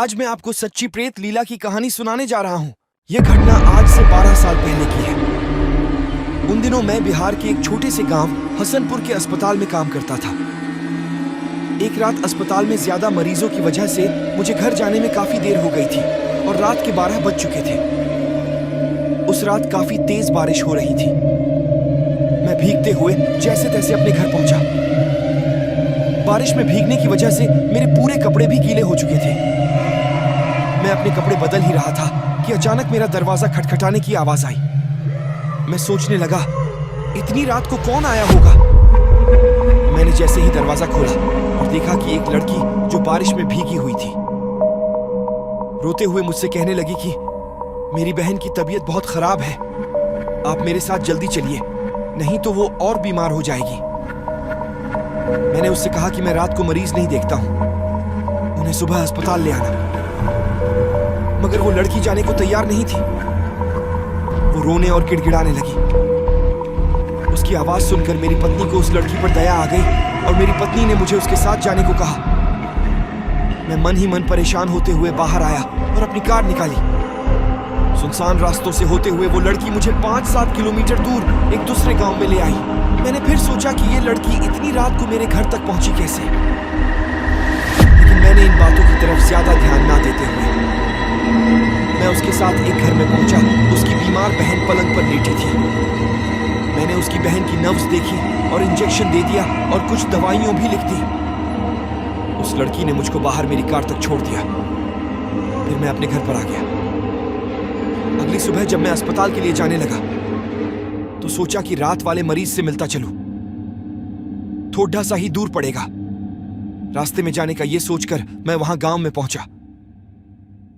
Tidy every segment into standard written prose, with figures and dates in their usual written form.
आज मैं आपको सच्ची प्रेत लीला की कहानी सुनाने जा रहा हूँ। यह घटना आज से 12 साल पहले की है। उन दिनों मैं बिहार के एक छोटे से गांव हसनपुर के अस्पताल में काम करता था। एक रात अस्पताल में ज्यादा मरीजों की वजह से मुझे घर जाने में काफी देर हो गई थी और रात के 12 बज चुके थे। उस रात काफी तेज बारिश हो रही थी। मैं भीगते हुए जैसे तैसे अपने घर पहुंचा। बारिश में भीगने की वजह से मेरे पूरे कपड़े भी गीले हो चुके थे। मैं अपने कपड़े बदल ही रहा था कि अचानक मेरा दरवाजा खटखटाने की आवाज आई। मैं सोचने लगा, इतनी रात को कौन आया होगा। मैंने जैसे ही दरवाजा खोला और देखा कि एक लड़की जो बारिश में भीगी हुई थी रोते हुए मुझसे कहने लगी कि मेरी बहन की तबीयत बहुत खराब है, आप मेरे साथ जल्दी चलिए, नहीं तो वो और बीमार हो जाएगी। मैंने उससे कहा कि मैं रात को मरीज नहीं देखता हूं, उन्हें सुबह अस्पताल ले आना। मगर वो लड़की जाने को तैयार नहीं थी। वो रोने और गिड़गिड़ाने लगी। उसकी आवाज सुनकर मेरी पत्नी को उस लड़की पर दया आ गई और मेरी पत्नी ने मुझे उसके साथ जाने को कहा। मैं मन ही मन परेशान होते हुए बाहर आया और अपनी कार निकाली। सुनसान रास्तों से होते हुए वो लड़की मुझे 5-7 किलोमीटर दूर एक दूसरे गांव में ले आई। मैंने फिर सोचा कि ये लड़की इतनी रात को मेरे घर तक पहुंची कैसे, लेकिन मैंने इन बातों की तरफ ज्यादा ध्यान ना देते हुए मैं उसके साथ एक घर में पहुंचा। उसकी बीमार बहन पलंग पर लेटी थी। मैंने उसकी बहन की नब्ज देखी और इंजेक्शन दे दिया और कुछ दवाइयां भी लिख दी। उस लड़की ने मुझको बाहर मेरी कार तक छोड़ दिया। फिर मैं अपने घर पर आ गया। अगली सुबह जब मैं अस्पताल के लिए जाने लगा तो सोचा कि रात वाले मरीज से मिलता चलूं, थोड़ा सा ही दूर पड़ेगा। रास्ते में जाने का यह सोचकर मैं वहां गांव में पहुंचा।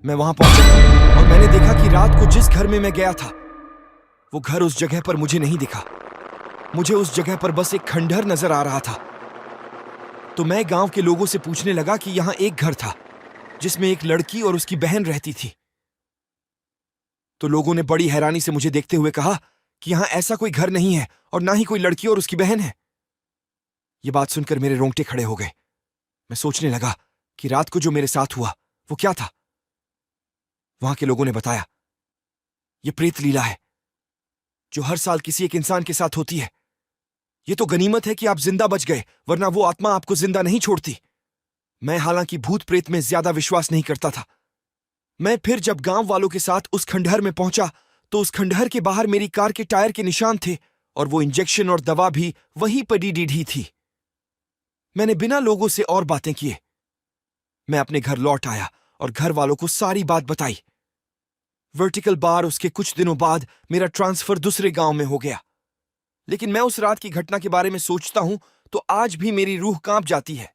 मैं वहां पहुंचा और मैंने देखा कि रात को जिस घर में मैं गया था वो घर उस जगह पर मुझे नहीं दिखा। मुझे उस जगह पर बस एक खंडहर नजर आ रहा था। तो मैं गांव के लोगों से पूछने लगा कि यहां एक घर था जिसमें एक लड़की और उसकी बहन रहती थी। तो लोगों ने बड़ी हैरानी से मुझे देखते हुए कहा कि यहां ऐसा कोई घर नहीं है और ना ही कोई लड़की और उसकी बहन है। यह बात सुनकर मेरे रोंगटे खड़े हो गए। मैं सोचने लगा कि रात को जो मेरे साथ हुआ वो क्या था। वहां के लोगों ने बताया, यह प्रेत लीला है जो हर साल किसी एक इंसान के साथ होती है। यह तो गनीमत है कि आप जिंदा बच गए, वरना वो आत्मा आपको जिंदा नहीं छोड़ती। मैं हालांकि भूत प्रेत में ज्यादा विश्वास नहीं करता था। मैं फिर जब गांव वालों के साथ उस खंडहर में पहुंचा तो उस खंडहर के बाहर मेरी कार के टायर के निशान थे और वो इंजेक्शन और दवा भी वहीं पड़ी ढी थी। मैंने बिना लोगों से और बातें किए मैं अपने घर लौट आया और घर वालों को सारी बात बताई। वर्टिकल बार उसके कुछ दिनों बाद मेरा ट्रांसफर दूसरे गांव में हो गया। लेकिन मैं उस रात की घटना के बारे में सोचता हूं तो आज भी मेरी रूह कांप जाती है।